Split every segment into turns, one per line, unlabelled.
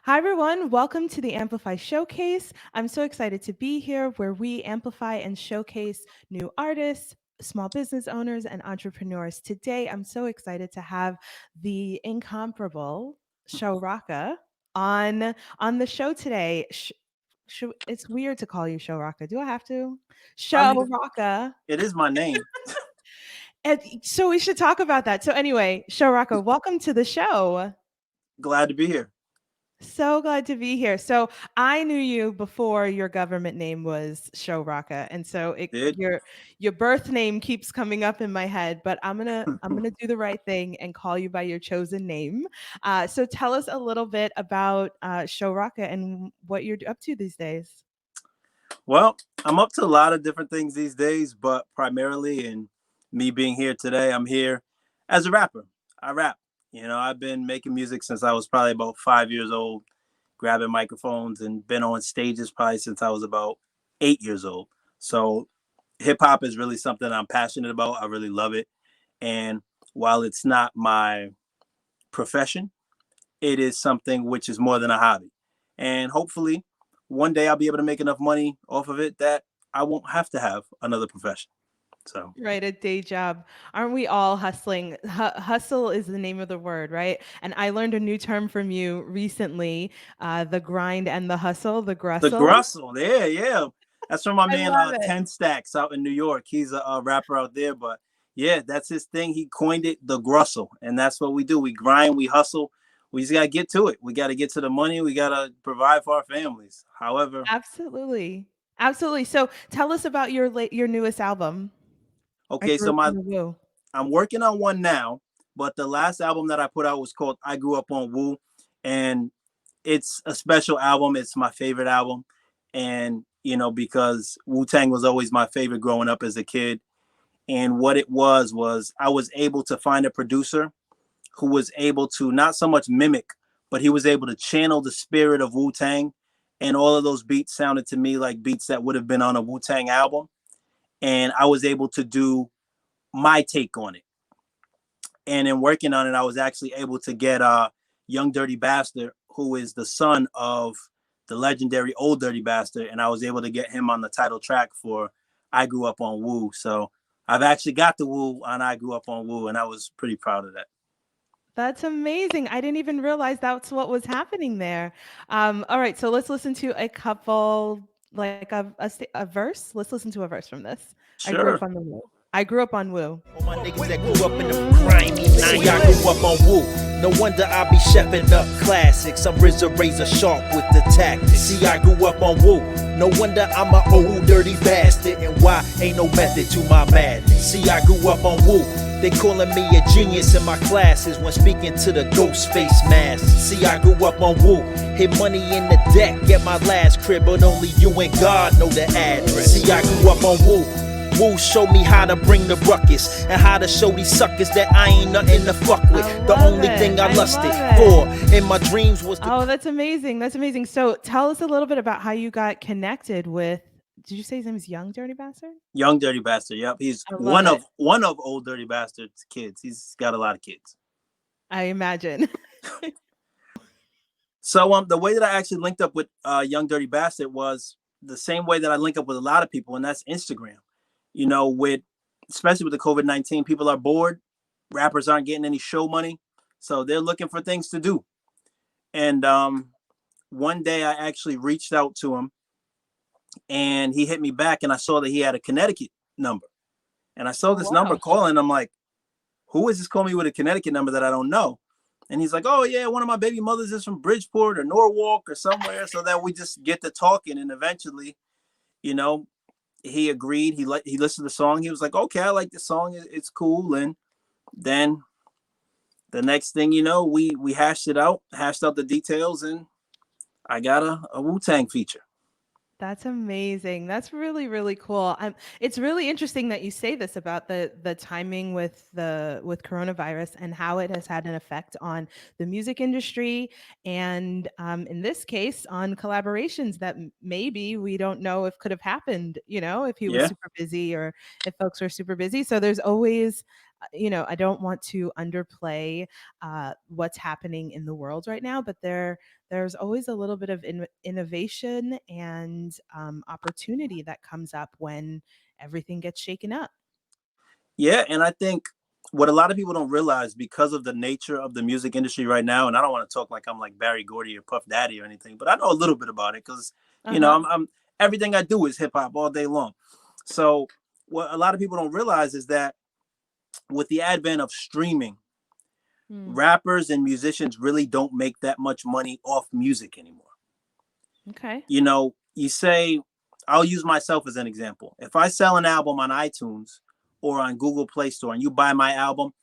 Hi, everyone. Welcome to the Amplify Showcase. I'm so excited to be here where we amplify and showcase new artists, small business owners, and entrepreneurs. Today, I'm so excited to have the incomparable Showrocka on the show today. It's weird to call you Showrocka. Do I have to?
I mean,
Showrocka.
it is my name.
And so we should talk about that. So anyway, Showrocka, welcome to the show.
Glad to be here.
So glad to be here. So I knew you before your government name was Showrocka, and so
Did
your birth name keeps coming up in my head. But I'm gonna do the right thing and call you by your chosen name. So tell us a little bit about Showrocka and what you're up to these days.
well, I'm up to a lot of different things these days, but primarily in me being here today, I'm here as a rapper. I rap. I've been making music since I was probably about 5 years old, grabbing microphones and been on stages probably since I was about 8 years old. So hip hop is really something I'm passionate about. I really love it. And while it's not my profession, it is something which is more than a hobby. And hopefully, one day I'll be able to make enough money off of it that I won't have to have another profession. So,
Right, a day job. Aren't we all hustling? Hustle is the name of the word, right? And I learned a new term from you recently, the grind and the hustle, the
the
grustle.
Grussel, yeah, yeah. That's from my
I
man
love it.
10 Stacks out in New York. He's a rapper out there, but yeah, that's his thing. He coined it the Grussel. And that's what we do. We grind, we hustle. We just got to get to it. We got to get to the money. We got to provide for our families. However,
Absolutely. Absolutely. So tell us about your newest album. I
okay,
grew
so
up on the woo.
I'm working on one now, but the last album that I put out was called I Grew Up on Woo. And it's a special album. It's my favorite album. And, because Wu Tang was always my favorite growing up as a kid. And what it was I was able to find a producer who was able to not so much mimic, but he was able to channel the spirit of Wu Tang. And all of those beats sounded to me like beats that would have been on a Wu Tang album. And I was able to do my take on it. And in working on it, I was actually able to get Young Dirty Bastard, who is the son of the legendary Old Dirty Bastard, and I was able to get him on the title track for I Grew Up on Woo. So I've actually got the Woo on I Grew Up on Woo, and I was pretty proud of that.
That's amazing. I didn't even realize that's what was happening there. All right, so let's listen to a couple, like a verse. Let's listen to a verse from this. I grew up
Sure.
on the woo. I grew up on woo.
All my niggas that grew up in the grimy 90s. I grew up on Woo. No wonder I be chefing up classics. I'm razor sharp with the tactics. See, I grew up on Woo. No wonder I'm an old dirty bastard. And why ain't no method to my madness? See, I grew up on Woo. They calling me a genius in my classes when speaking to the ghost face mask. See, I grew up on Woo. Hit money in the deck at my last crib, but only you and God know the address. See, I grew up on Woo. Woo showed me how to bring the ruckus and how to show these suckers that I ain't nothing to fuck with. The only thing I lusted for in my dreams was
Oh, that's amazing. That's amazing. So tell us a little bit about how you got connected with, did you say his name is Young Dirty Bastard?
Young Dirty Bastard. Yep, he's
I love
one
it.
of one of Old Dirty Bastard's kids. He's got a lot of kids.
I imagine.
So the way that I actually linked up with Young Dirty Bastard was the same way that I link up with a lot of people, and that's Instagram. With especially with the COVID-19, people are bored. Rappers aren't getting any show money, so they're looking for things to do. And one day I actually reached out to him, and he hit me back, and I saw that he had a Connecticut number, and I saw
Oh,
this number
wow.
calling. I'm like, who is this calling me with a Connecticut number that I don't know? And he's like, oh yeah, one of my baby mothers is from Bridgeport or Norwalk or somewhere. So that we just get to talking, and eventually, you know, he agreed. He listened to the song. He was like, okay, I like the song. It's cool. And then the next thing you know, we hashed out the details, and I got a Wu Tang feature.
That's amazing. That's really, really cool. It's really interesting that you say this about the timing with coronavirus and how it has had an effect on the music industry, and in this case, on collaborations that maybe we don't know if could have happened. If he was
Yeah,
super busy or if folks were super busy. So there's always I don't want to underplay what's happening in the world right now, but there's always a little bit of innovation and opportunity that comes up when everything gets shaken up.
Yeah, and I think what a lot of people don't realize, because of the nature of the music industry right now, and I don't want to talk like I'm like Barry Gordy or Puff Daddy or anything, but I know a little bit about it because
Uh huh.
I'm everything I do is hip hop all day long. So what a lot of people don't realize is that with the advent of streaming,
Mm,
rappers and musicians really don't make that much money off music anymore.
okay.
You say, I'll use myself as an example. If I sell an album on iTunes or on Google Play Store and you buy my album,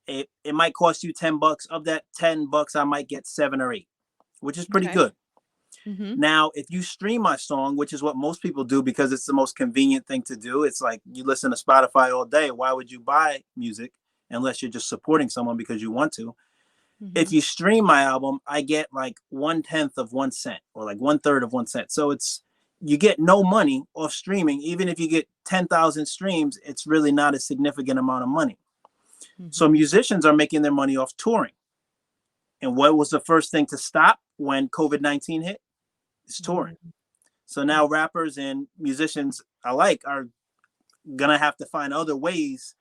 it might cost you $10. Of that $10, I might get 7 or 8, which is pretty
Okay.
good.
Mm-hmm.
Now, if you stream my song, which is what most people do because it's the most convenient thing to do, it's like you listen to Spotify all day. Why would you buy music unless you're just supporting someone because you want to?
Mm-hmm.
If you stream my album, I get like 1/10 of 1 cent or like 1/3 of 1 cent. So you get no money off streaming. Even if you get 10,000 streams, it's really not a significant amount of money. So
Mm-hmm.
musicians are making their money off touring. And what was the first thing to stop when COVID-19 hit? It's touring.
Mm-hmm.
So now rappers and musicians alike are going to have to find other ways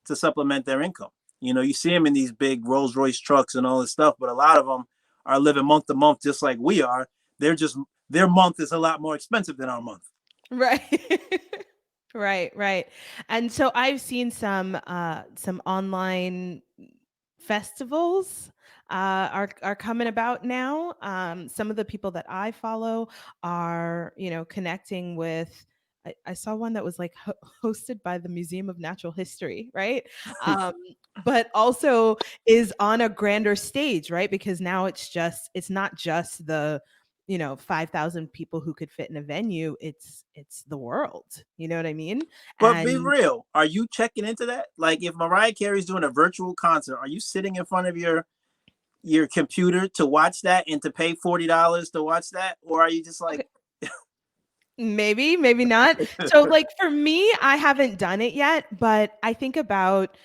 to supplement their income. You see them in these big Rolls Royce trucks and all this stuff, but a lot of them are living month to month just like we are. They're just their month is a lot more expensive than our month.
Right. Right, right. And so I've seen some online festivals are coming about now. Some of the people that I follow are, connecting with. I saw one that was like hosted by the Museum of Natural History, right? Um, but also is on a grander stage, right? Because now it's not just the 5,000 people who could fit in a venue. It's the world. You know what I mean?
But be
And
real, are you checking into that? Like if Mariah Carey's doing a virtual concert, are you sitting in front of your computer to watch that and to pay $40 to watch that? Or are you just like,
okay, maybe, maybe not. So, like, for me, I haven't done it yet, but I think about,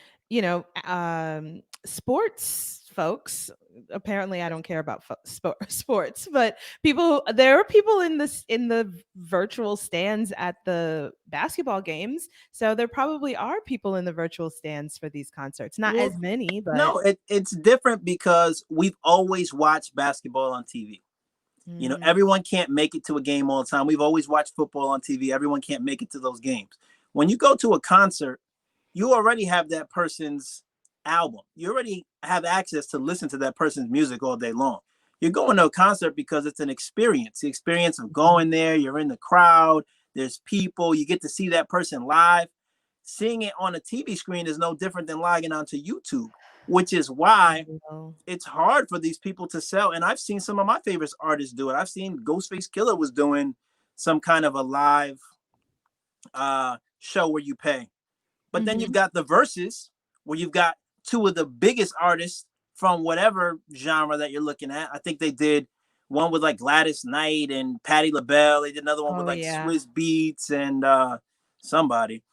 sports folks. Apparently, I don't care about sports, but there are people in the virtual stands at the basketball games. So there probably are people in the virtual stands for these concerts. Not
well,
as many, but
no, it's different because we've always watched basketball on TV.
mm,
Everyone can't make it to a game all the time. We've always watched football on TV. Everyone can't make it to those games. When you go to a concert, you already have that person's album. You already have access to listen to that person's music all day long. You're going to a concert because it's an experience, the experience of
mhm,
going there. You're in the crowd, there's people, you get to see that person live. Seeing it on a TV screen is no different than logging onto YouTube, which is why
well,
it's hard for these people to sell. And I've seen some of my favorite artists do it. I've seen Ghostface Killer was doing some kind of a live show where you pay. But then you've
mhm.
got the verses where you've got two of the biggest artists from whatever genre that you're looking at. I think they did one with like Gladys Knight and Patti LaBelle. They did another one with
Oh
like
yeah,
Swiss Beats and somebody.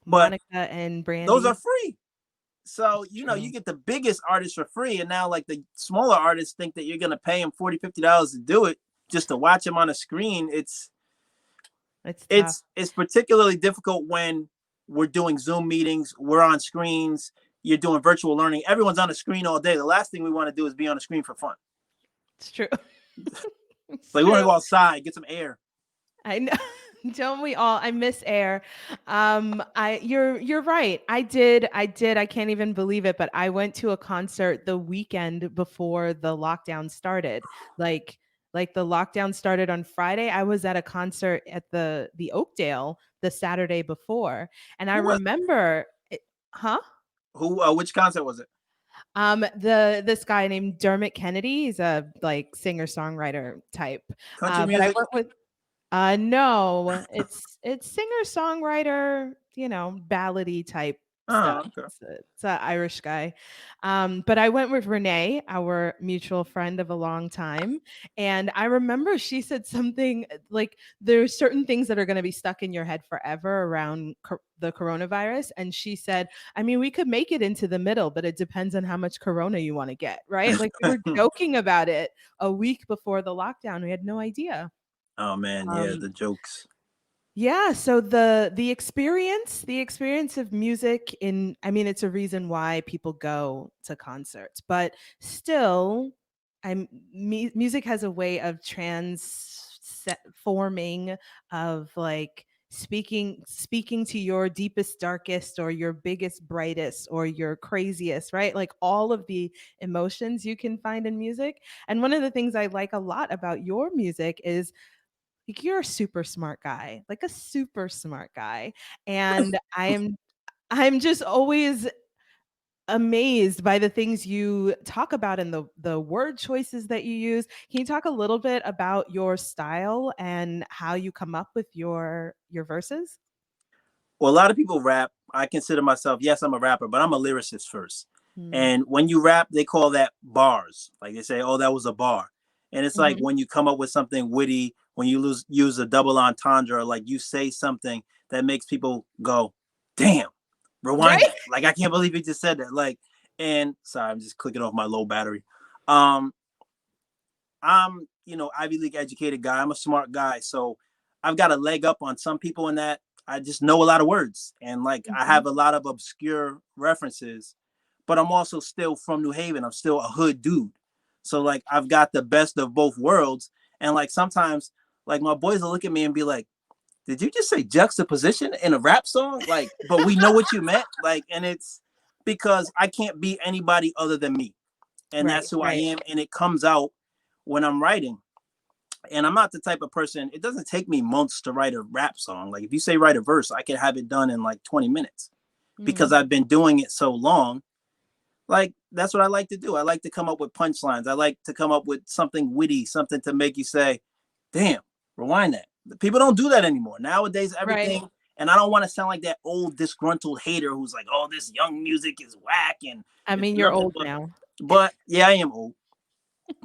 But
Monica and
those are
Brandy.
free. So,
It's
you
true.
get the biggest artists for free. And now like the smaller artists think that you're going to pay them $40, $50 to do it just to watch them on a screen.
It's tough.
It's particularly difficult when we're doing Zoom meetings, we're on screens, you're doing virtual learning, everyone's on a screen all day. The last thing we want to do is be on a screen for fun.
It's true. It's
Like we want to
true.
go outside, get some air.
I know. Don't we all? I miss air. You're right. I did. I can't even believe it, but I went to a concert the weekend before the lockdown started. Like like the lockdown started on Friday. I was at a concert at the Oakdale the Saturday before, and I
Who was it?
remember it, huh?
Who which concert was it?
This guy named Dermot Kennedy. He's a like singer-songwriter type.
Country
But I
music?
went with no, it's singer-songwriter, ballady type stuff.
Oh, okay.
It's an Irish guy. But I went with Renee, our mutual friend of a long time. And I remember she said something like there's certain things that are going to be stuck in your head forever around the coronavirus. And she said, I mean, we could make it into the middle, but it depends on how much corona you want to get, right? Like we were joking about it a week before the lockdown. We had no idea.
Oh man, yeah,
Um,
the jokes.
yeah, so the experience of music in I mean it's a reason why people go to concerts, but still music has a way of transforming of like speaking to your deepest darkest or your biggest brightest or your craziest, right? Like all of the emotions you can find in music. And one of the things I like a lot about your music is like you're a super smart guy, like a super smart guy. And I'm just always amazed by the things you talk about and the word choices that you use. Can you talk a little bit about your style and how you come up with your verses?
Well, a lot of people rap. I consider myself, yes, I'm a rapper, but I'm a lyricist first.
Mm.
And when you rap, they call that bars. Like they say, oh, that was a bar. And it's like
Mhm.
when you come up with something witty, when you use a double entendre, like you say something that makes people go, damn, rewind
Right?
that. Like, I can't believe he just said that. Like, and sorry, I'm just clicking off my low battery. Um, I'm, Ivy League educated guy. I'm a smart guy. So I've got a leg up on some people in that I just know a lot of words. And like I
Mhm.
have a lot of obscure references, but I'm also still from New Haven. I'm still a hood dude. So like I've got the best of both worlds. And like sometimes like my boys will look at me and be like, did you just say juxtaposition in a rap song? Like, but we know what you meant. Like, and it's because I can't be anybody other than me. And
Right,
that's who I
right.
am. And it comes out when I'm writing. And I'm not the type of person, it doesn't take me months to write a rap song. Like if you say write a verse, I can have it done in like 20 minutes because
Mm.
I've been doing it so long. Like that's what I like to do. I like to come up with punchlines. I like to come up with something witty, something to make you say, damn, rewind that. People don't do that anymore. Nowadays,
Right.
everything, and I don't want to sound like that old disgruntled hater who's like, oh, this young music is whack and
I
it's
mean, you're
nothing
old now.
but yeah, I am old.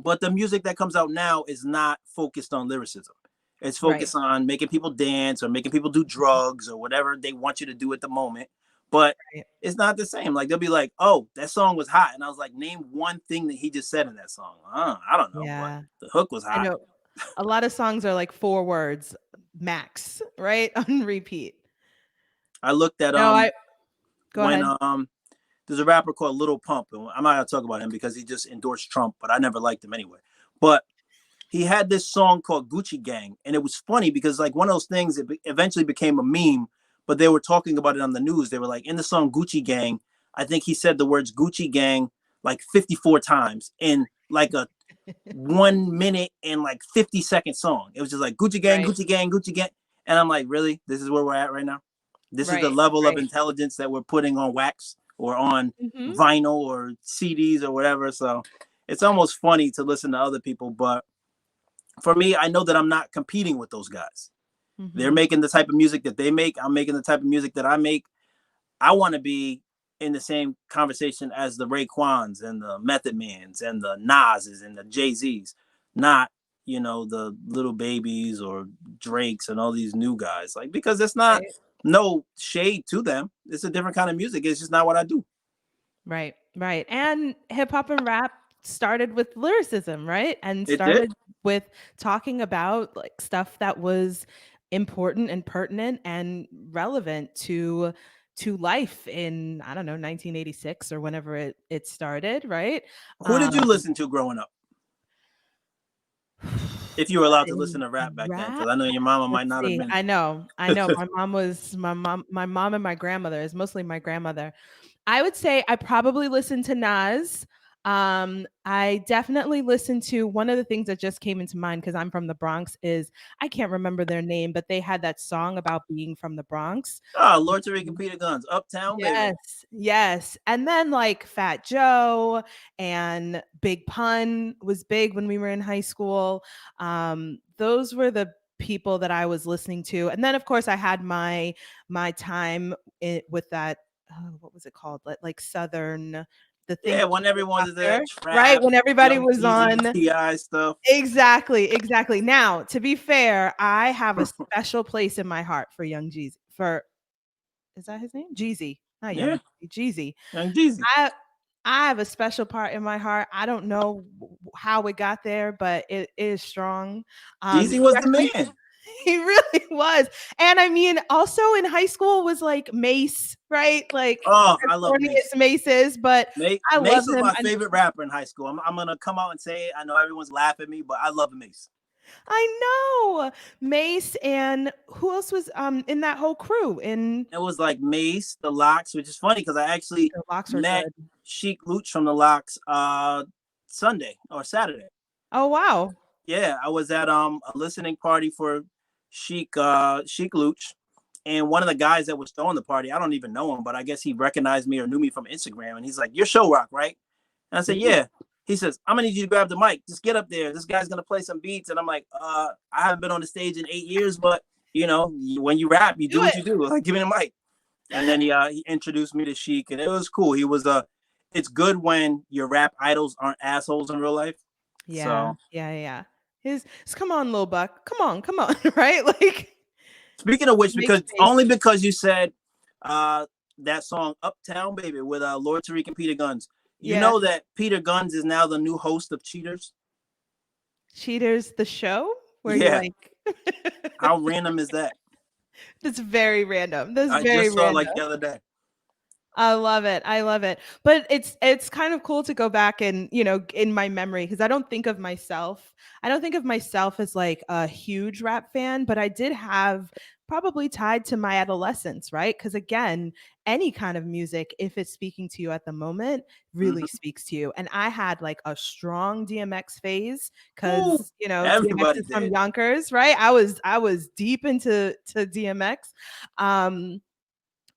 But the music that comes out now is not focused on lyricism. It's
Right.
focused on making people dance or making people do drugs or whatever they want you to do at the moment. But
Right.
it's not the same. Like they'll be like, "Oh, that song was hot," and I was like, "Name one thing that he just said in that song." I don't know, but
Yeah.
the hook was
I
hot.
know a lot of songs are like 4 words max, right? On repeat.
I looked at
No, I go
when
ahead.
there's a rapper called Little Pump, and I'm not gonna talk about him because he just endorsed Trump, but I never liked him anyway. But he had this song called Gucci Gang, and it was funny because like one of those things it eventually became a meme, but they were talking about it on the news. They were like, in the song Gucci Gang, I think he said the words Gucci Gang like 54 times in like a 1 minute and like 50-second song. It was just like Gucci Gang,
Right.
Gucci Gang, Gucci Gang. And I'm like, really? This is where we're at right now? This is the
Right.
level of
Right.
intelligence that we're putting on wax or on
Mhm.
vinyl or CDs or whatever. So it's almost funny to listen to other people, but for me, I know that I'm not competing with those guys. They're
Mhm.
making the type of music that they make. I'm making the type of music that I make. I want to be in the same conversation as the Raekwons and the Method Mans and the Nas's and the Jay-Z's, not, the little babies or Drakes and all these new guys. Like, because it's not
Right.
no shade to them. It's a different kind of music. It's just not what I do.
Right. Right. And hip hop and rap started with lyricism, right? And
It did.
started with talking about like stuff that was important and pertinent and relevant to life in I don't know 1986 or whenever it started, right?
Who did you
Um
listen to growing up? If you were allowed to listen
in
to rap back then, because
rap.
I know your mama might
Let's
not have
see.
been.
I know. My mom and my grandmother is mostly my grandmother. I would say I probably listened to Nas. I definitely listened to one of the things that just came into mind because I'm from the Bronx is I can't remember their name, but they had that song about being from the Bronx.
Oh, Lord Tariq and Peter Guns, Uptown Baby.
Yes, yes. And then like Fat Joe and Big Pun was big when we were in high school. Those were the people that I was listening to. And then of course I had my time with that what was it called? Like Southern, the thing
Yeah, when everyone was there,
after, right?
Trap,
When everybody
Young
was
Jeezy,
on.
Ti stuff.
Exactly. Now, to be fair, I have a special place in my heart for Young Jeezy. Is that his name? Jeezy, not
Yeah,
Young Jeezy.
Young Jeezy.
I I have a special part in my heart. I don't know how it got there, but it is strong.
Jeezy
He
was the
actually
man.
he really was. And I mean, also in high school was like Mace, right? Like
Oh,
as
I love
corny
Mace.
as Mace is, but I love
Mace was
him.
my favorite rapper in high school. I'm gonna come out and say it. I know everyone's laughing at me, but I love Mace.
I know Mace, and who else was in that whole crew? In
It was like Mace, the Locks, which is funny because I actually
the Locks are
met
good.
Sheik Luch from the Locks Sunday or Saturday.
Oh wow.
Yeah, I was at a listening party for Sheik Luch, and one of the guys that was throwing the party, I don't even know him, but I guess he recognized me or knew me from Instagram, and he's like, "You're Showrocka, right?" And I said,
Ooh.
"Yeah." He says, "I'm gonna need you to grab the mic. Just get up there. This guy's gonna play some beats." And I'm like, I haven't been on the stage in 8 years, but when you rap, you
Do
do what
it.
you do. Like, give me the mic." And then he introduced me to Sheik, and it was cool. He was it's good when your rap idols aren't assholes in real life.
Yeah,
So
yeah. Come on, little buck. Come on, right? Like
speaking of which,
makes
because
space.
only because you said that song Uptown Baby with Lord Tariq and Peter Guns, you
Yeah.
know that Peter Guns is now the new host of Cheaters.
Cheaters the show where he
Yeah,
like
how random is that?
that's very random. That's
I
very
just saw it
random.
like the other day.
I love it. I love it. But it's kind of cool to go back and, in my memory because I don't think of myself as like a huge rap fan, but I did have probably tied to my adolescence, right? Cuz again, any kind of music if it's speaking to you at the moment really
Mhm.
speaks to you. And I had like a strong DMX phase
Ooh,
cuz, DMX
everybody
is from
did.
Yonkers, right? I was deep into DMX. Um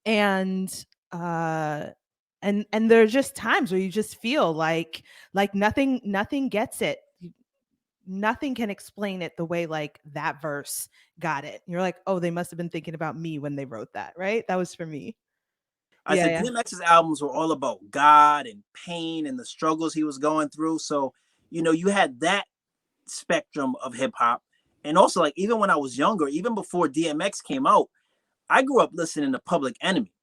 and uh and there are just times where you just feel like nothing gets it. Nothing can explain it the way like that verse got it. You're like, oh, they must have been thinking about me when they wrote that, right? That was for me.
I
Yeah,
said
yeah.
DMX's albums were all about God and pain and the struggles he was going through. So, you had that spectrum of hip hop. And also, like, even when I was younger, even before DMX came out, I grew up listening to Public Enemy.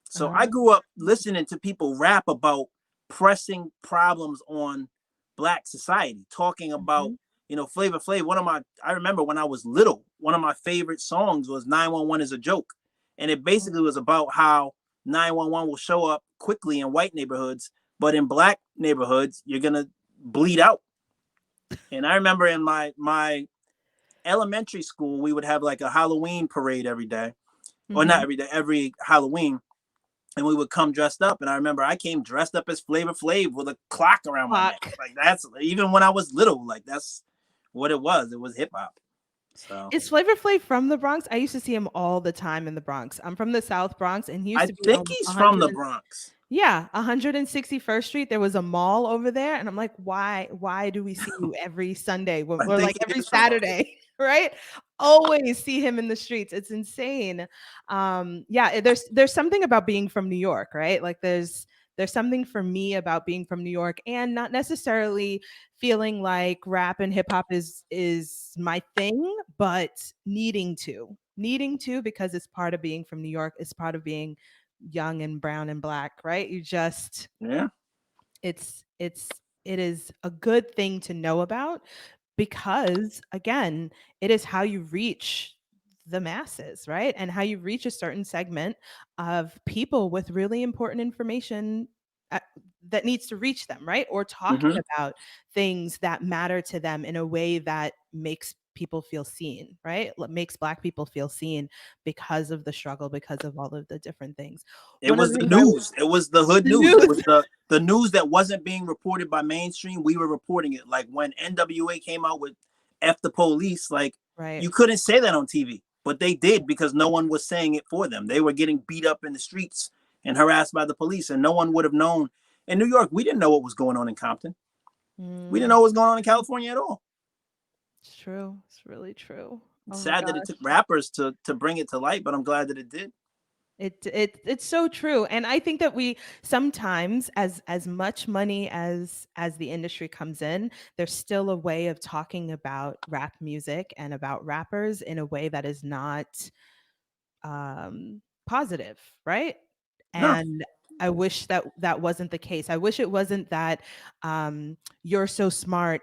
So I
uh,
grew up listening to people rap about pressing problems on Black society, talking about,
mhm.
Flavor Flav. I remember when I was little, one of my favorite songs was 911 is a Joke. And it basically was about how 911 will show up quickly in white neighborhoods, but in Black neighborhoods, you're going to bleed out. And I remember in my elementary school, we would have like a Halloween parade every day, or not
Mhm.
every day, every Halloween, and we would come dressed up. And I remember I came dressed up as Flavor Flav with a clock around my neck.
Fuck.
Like that's even when I was little, like that's what it was. It was hip hop. So
Is Flavor Flav from the Bronx? I used to see him all the time in the Bronx. I'm from the South Bronx, and he used
I
to be
think
on
he's from
100.
the Bronx.
Yeah, 161st Street. There was a mall over there, and I'm like, why do we see you every Sunday
I
or
think
like
he
every
is from Bronx.
Saturday, right? Always see him in the streets. It's insane. Yeah, there's something about being from New York, right? Like there's something for me about being from New York and not necessarily feeling like rap and hip hop is my thing, but needing to because it's part of being from New York. It's part of being young and brown and black, right? You just
Yeah.
it is a good thing to know about because again, it is how you reach the masses, right? And how you reach a certain segment of people with really important information uh, that needs to reach them, right? Or talking
Hmm.
about things that matter to them in a way that makes people feel seen, right? Makes Black people feel seen because of the struggle, because of all of the different things.
It
One of
was
the
the
things I
news. It was the hood
the
news. It was
news.
the news that wasn't being reported by mainstream. We were reporting it. Like when NWA came out with F the police, like
Right.
you couldn't say that on TV, but they did because no one was saying it for them. They were getting beat up in the streets and harassed by the police, and no one would have known. In New York, we didn't know what was going on in Compton. We didn't
Mm,
know what was going on in California at all.
it's true. It's really true.
It's
Oh my
sad that it
gosh.
took rappers to bring it to light, but I'm glad that it did.
It's so true, and I think that we sometimes, as much money as the industry comes in, there's still a way of talking about rap music and about rappers in a way that is not positive, right?
No,
And I wish that that wasn't the case. I wish it wasn't that you're so smart,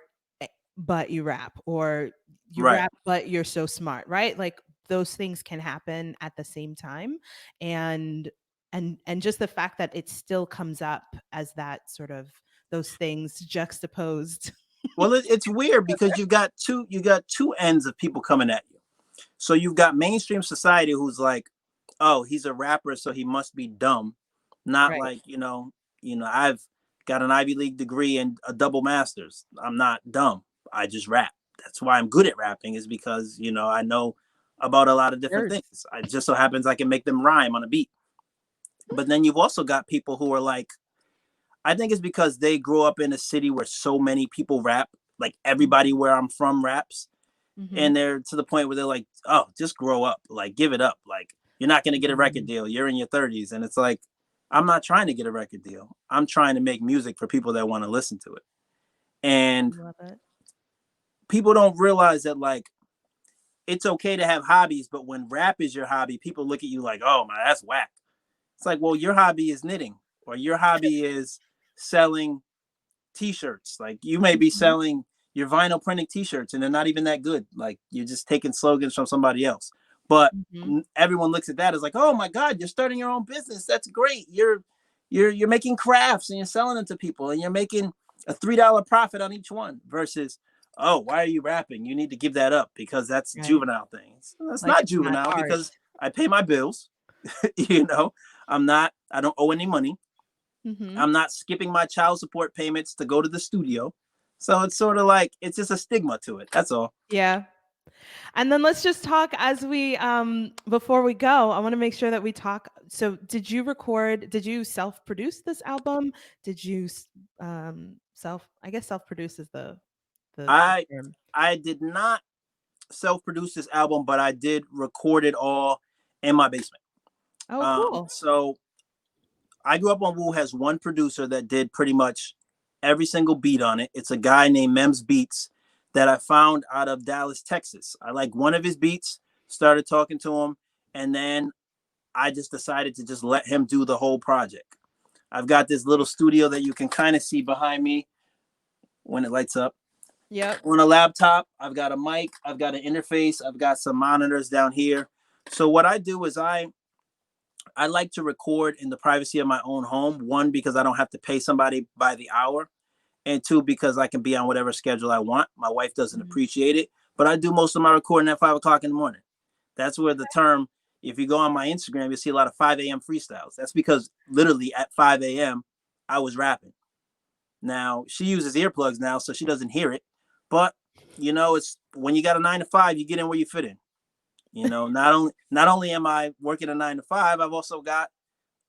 but you rap, or you
right.
rap, but you're so smart, right? Like those things can happen at the same time. And and just the fact that it still comes up as that sort of those things juxtaposed.
Well, it's weird because you got two ends of people coming at you. So you've got mainstream society who's like, oh, he's a rapper, so he must be dumb. Not
Right.
like, I've got an Ivy League degree and a double master's. I'm not dumb. I just rap. That's why I'm good at rapping, is because, I know about a lot of different
Words.
things. I just so happens I can make them rhyme on a beat. But then you've also got people who are like, I think it's because they grew up in a city where so many people rap, like everybody where I'm from raps,
Mm-hmm.
and they're to the point where they're like, oh, just grow up, like give it up, like you're not going to get a record deal, you're in your 30s. And it's like, I'm not trying to get a record deal, I'm trying to make music for people that want to listen to it. And
Love it.
people don't realize that, like, it's okay to have hobbies, but when rap is your hobby, people look at you like, oh my, that's whack. It's like, well, your hobby is knitting, or your hobby is selling t-shirts. Like, you may be
Mhm.
selling your vinyl printing t-shirts and they're not even that good. Like, you're just taking slogans from somebody else. But
Mhm.
everyone looks at that as like, oh my God, you're starting your own business. That's great. You're making crafts and you're selling them to people and you're making a $3 profit on each one, versus, oh, why are you rapping? You need to give that up because that's
Right.
juvenile things. That's
Like
not
it's not
juvenile
art.
because I pay my bills. you know, I don't owe any money.
Mhm.
I'm not skipping my child support payments to go to the studio. So it's sort of like, it's just a stigma to it. That's all.
Yeah. And then let's just talk as we before we go, I want to make sure that we talk. So did you self-produce this album? Did you I guess self-produce is the
I
term.
I did not self-produce this album, but I did record it all in my basement.
Oh, cool.
So I grew up on Wu has one producer that did pretty much every single beat on it. It's a guy named Mems Beats that I found out of Dallas, Texas. I like one of his beats, started talking to him, and then I just decided to just let him do the whole project. I've got this little studio that you can kind of see behind me when it lights up.
Yep.
On a laptop, I've got a mic, I've got an interface, I've got some monitors down here. So what I do is I like to record in the privacy of my own home. One, because I don't have to pay somebody by the hour, and two, because I can be on whatever schedule I want. My wife doesn't
Mhm.
appreciate it, but I do most of my recording at 5 o'clock in the morning. That's where the term, if you go on my Instagram, you'll see a lot of 5 a.m. freestyles. That's because literally at 5 a.m. I was rapping. Now she uses earplugs now, so she doesn't hear it. But it's when you got a 9 to 5, you get in where you fit in. Not only am I working a 9 to 5, I've also got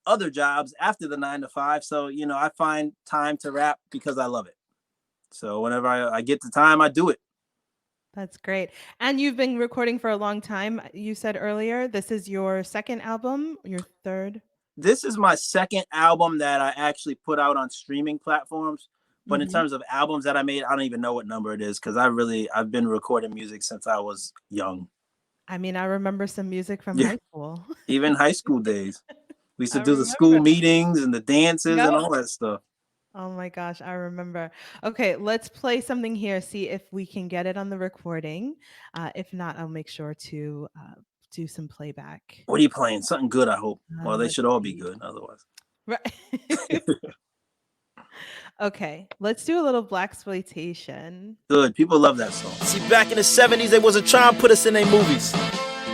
other jobs after the 9 to 5. So I find time to rap because I love it. So whenever I get the time, I do it.
That's great. And you've been recording for a long time. You said earlier this is your second album, your third.
This is my second album that I actually put out on streaming platforms. But in
Mhm.
terms of albums that I made, I don't even know what number it is, because I've been recording music since I was young.
I mean, I remember some music from
Yeah,
high school.
even high school days. We used to
I
do the school
remember.
meetings and the dances
Yep.
and all that stuff.
Oh my gosh, I remember. Okay, let's play something here, see if we can get it on the recording. If not, I'll make sure to do some playback.
What are you playing? Something good, I hope. Well, they
Let's
should all be
see.
good otherwise.
Right. Okay, let's do a little Blaxploitation.
Good. People love that song.
See, back in the 70s, they wasn't trying to put us in their movies.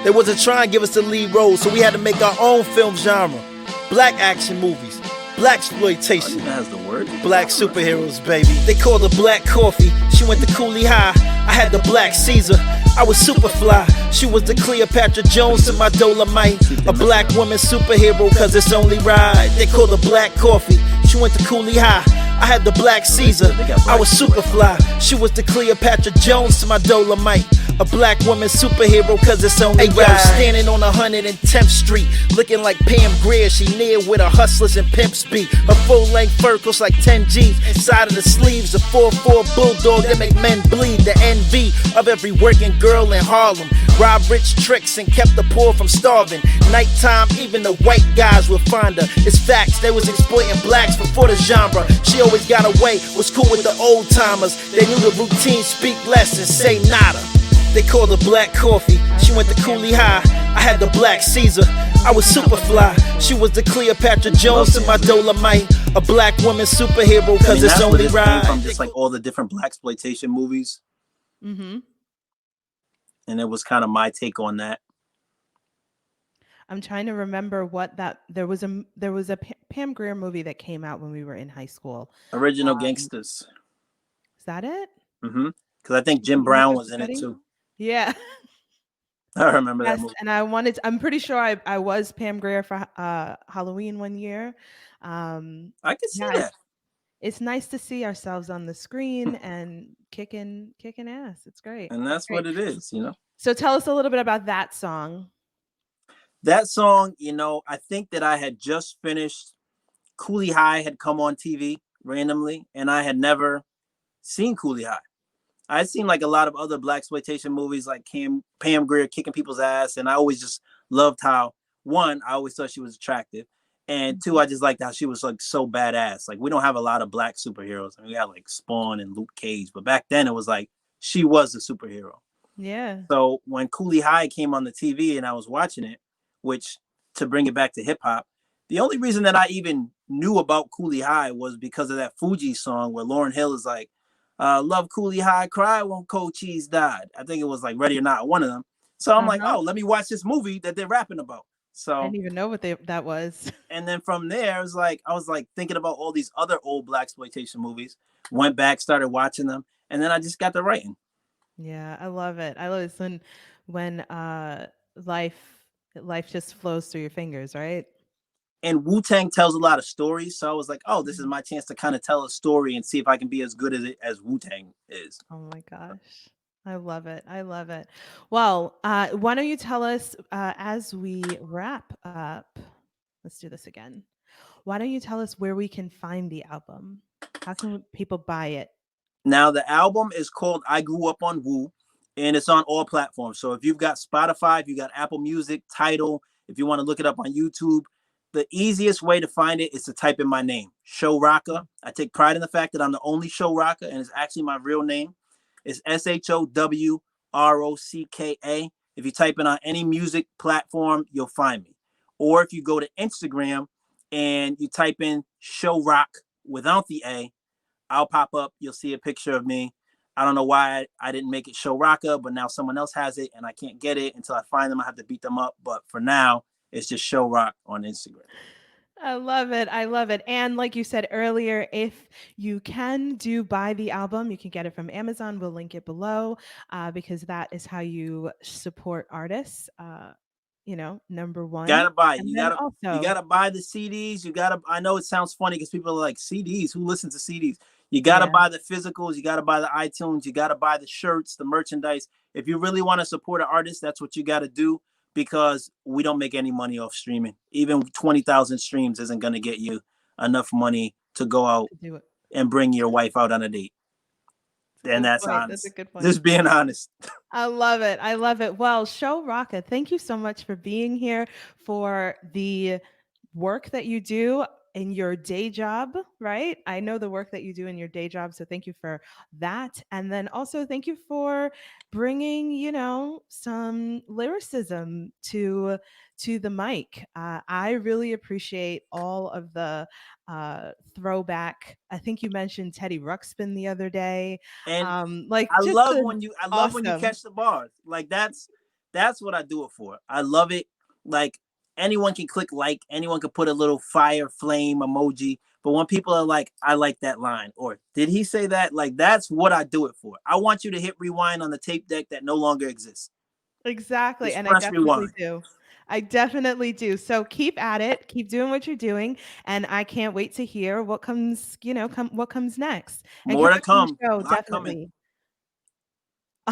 They wasn't trying to give us the lead role, so we had to make our own film genre. Black action movies, Blaxploitation.
That has the word.
Black superheroes, baby. They called her Black Coffee. She went to Coolie High. I had the Black Caesar. I was Superfly. She was the Cleopatra Jones to my Dolomite. A black woman superhero, cause it's only right. They called her Black Coffee. She went to Coolie High. I had the Black Caesar. I was Superfly. She was the Cleopatra Jones to my Dolomite. A black woman superhero, cause it's only right. Hey yo, standing on 110th Street, looking like Pam Grier. She near with her hustlers and pimps beat. Her full-length fur costs like 10 G's. Inside of the sleeves, a 4-4 bulldog that make men bleed. The envy of every working girl in Harlem. Rob rich tricks and kept the poor from starving. Nighttime, even the white guys would find her. It's facts, they was exploiting blacks before the genre. She always got away, was cool with the old timers. They knew the routine, speak less and say nada. They called her Black Coffee. She went to Coolie High. I had the Black Caesar. I was super fly. She was the Cleopatra Jones to my Dolomite. A black woman superhero, cause it's only right.
From just like all the different Blaxploitation movies.
Mm-hmm.
And it was kind of my take on that.
I'm trying to remember what that there was a Pam Grier movie that came out when we were in high school.
Original Gangsters.
Is that it?
Mm-hmm. Because I think Jim Brown was in it too.
Yeah.
I remember that movie.
And I'm pretty sure I was Pam Grier for Halloween one year.
I can see that.
It's nice to see ourselves on the screen and kicking ass. It's great.
And that's what it is, you know.
So tell us a little bit about that song.
That song, you know, I think that I had just finished Coolie High had come on TV randomly, and I had never seen Coolie High. I'd seen like a lot of other Blaxploitation movies like Pam Grier kicking people's ass, and I always just loved how, one, I always thought she was attractive, and two, I just liked how she was like so badass. Like, we don't have a lot of black superheroes. I mean, we had like Spawn and Luke Cage, but back then it was like she was a superhero.
Yeah.
So when Coolie High came on the TV and I was watching it, which, to bring it back to hip hop, the only reason that I even knew about Coolie High was because of that Fuji song where Lauryn Hill is like, love Coolie High, cry when Cold Cheese died. I think it was like Ready or Not, one of them. So I'm like, oh, let me watch this movie that they're rapping about. So
I didn't even know what that was.
And then from there, I was like thinking about all these other old Blaxploitation movies. Went back, started watching them, and then I just got to writing.
Yeah, I love it. I love it when life just flows through your fingers, right?
And Wu-Tang tells a lot of stories, so I was like, oh, this is my chance to kind of tell a story and see if I can be as good as Wu-Tang is.
Oh my gosh. I love it. I love it. Well, why don't you tell us as we wrap up, let's do this again. Why don't you tell us where we can find the album? How can people buy it?
Now, the album is called I Grew Up on Wu, and it's on all platforms. So if you've got Spotify, if you got Apple Music, Tidal, if you want to look it up on YouTube, the easiest way to find it is to type in my name, Showrocka. I take pride in the fact that I'm the only Showrocka, and it's actually my real name. It's SHOWROCKA. If you type in on any music platform, you'll find me. Or if you go to Instagram and you type in Showrock without the A, I'll pop up. You'll see a picture of me. I don't know why I didn't make it Showrocka, but now someone else has it, and I can't get it until I find them. I have to beat them up. But for now, it's just Showrock on Instagram.
I love it. I love it. And like you said earlier, if you can buy the album, you can get it from Amazon. We'll link it below because that is how you support artists. Number one.
Gotta buy it. You gotta buy the CDs. I know it sounds funny because people are like, CDs, who listens to CDs? You gotta buy the physicals, you gotta buy the iTunes, you gotta buy the shirts, the merchandise. If you really want to support an artist, that's what you gotta do, because we don't make any money off streaming. Even 20,000 streams isn't gonna get you enough money to go out and bring your wife out on a date. And that's honest. That's a good point. Just being honest.
I love it. I love it. Well, Showrocka, thank you so much for being here, for the work that you do in your day job, right? I know the work that you do in your day job, so thank you for that. And then also thank you for bringing, some lyricism to the mic. I really appreciate all of the throwback. I think you mentioned Teddy Ruxpin the other day.
And I love when you catch the bars. Like that's what I do it for. I love it. Like, anyone can click like, anyone can put a little fire flame emoji. But when people are like, I like that line, or did he say that? Like, that's what I do it for. I want you to hit rewind on the tape deck that no longer exists.
Exactly. And I definitely do. I definitely do. So keep at it. Keep doing what you're doing. And I can't wait to hear what comes, what comes next.
More to come.
Show, definitely.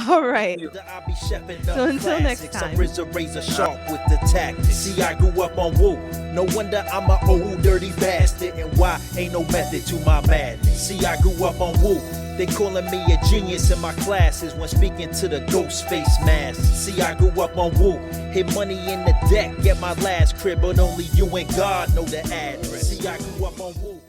All right.
I be chefing
So
up
until next
classics.
time.
I'm razor sharp with the tactics. See, I grew up on Woo. No wonder I'm an old dirty bastard. And why ain't no method to my madness? See, I grew up on Woo. They calling me a genius in my classes when speaking to the ghost face mask. See, I grew up on Woo. Hit money in the deck at my last crib, but only you and God know the address. See, I grew up on Woo.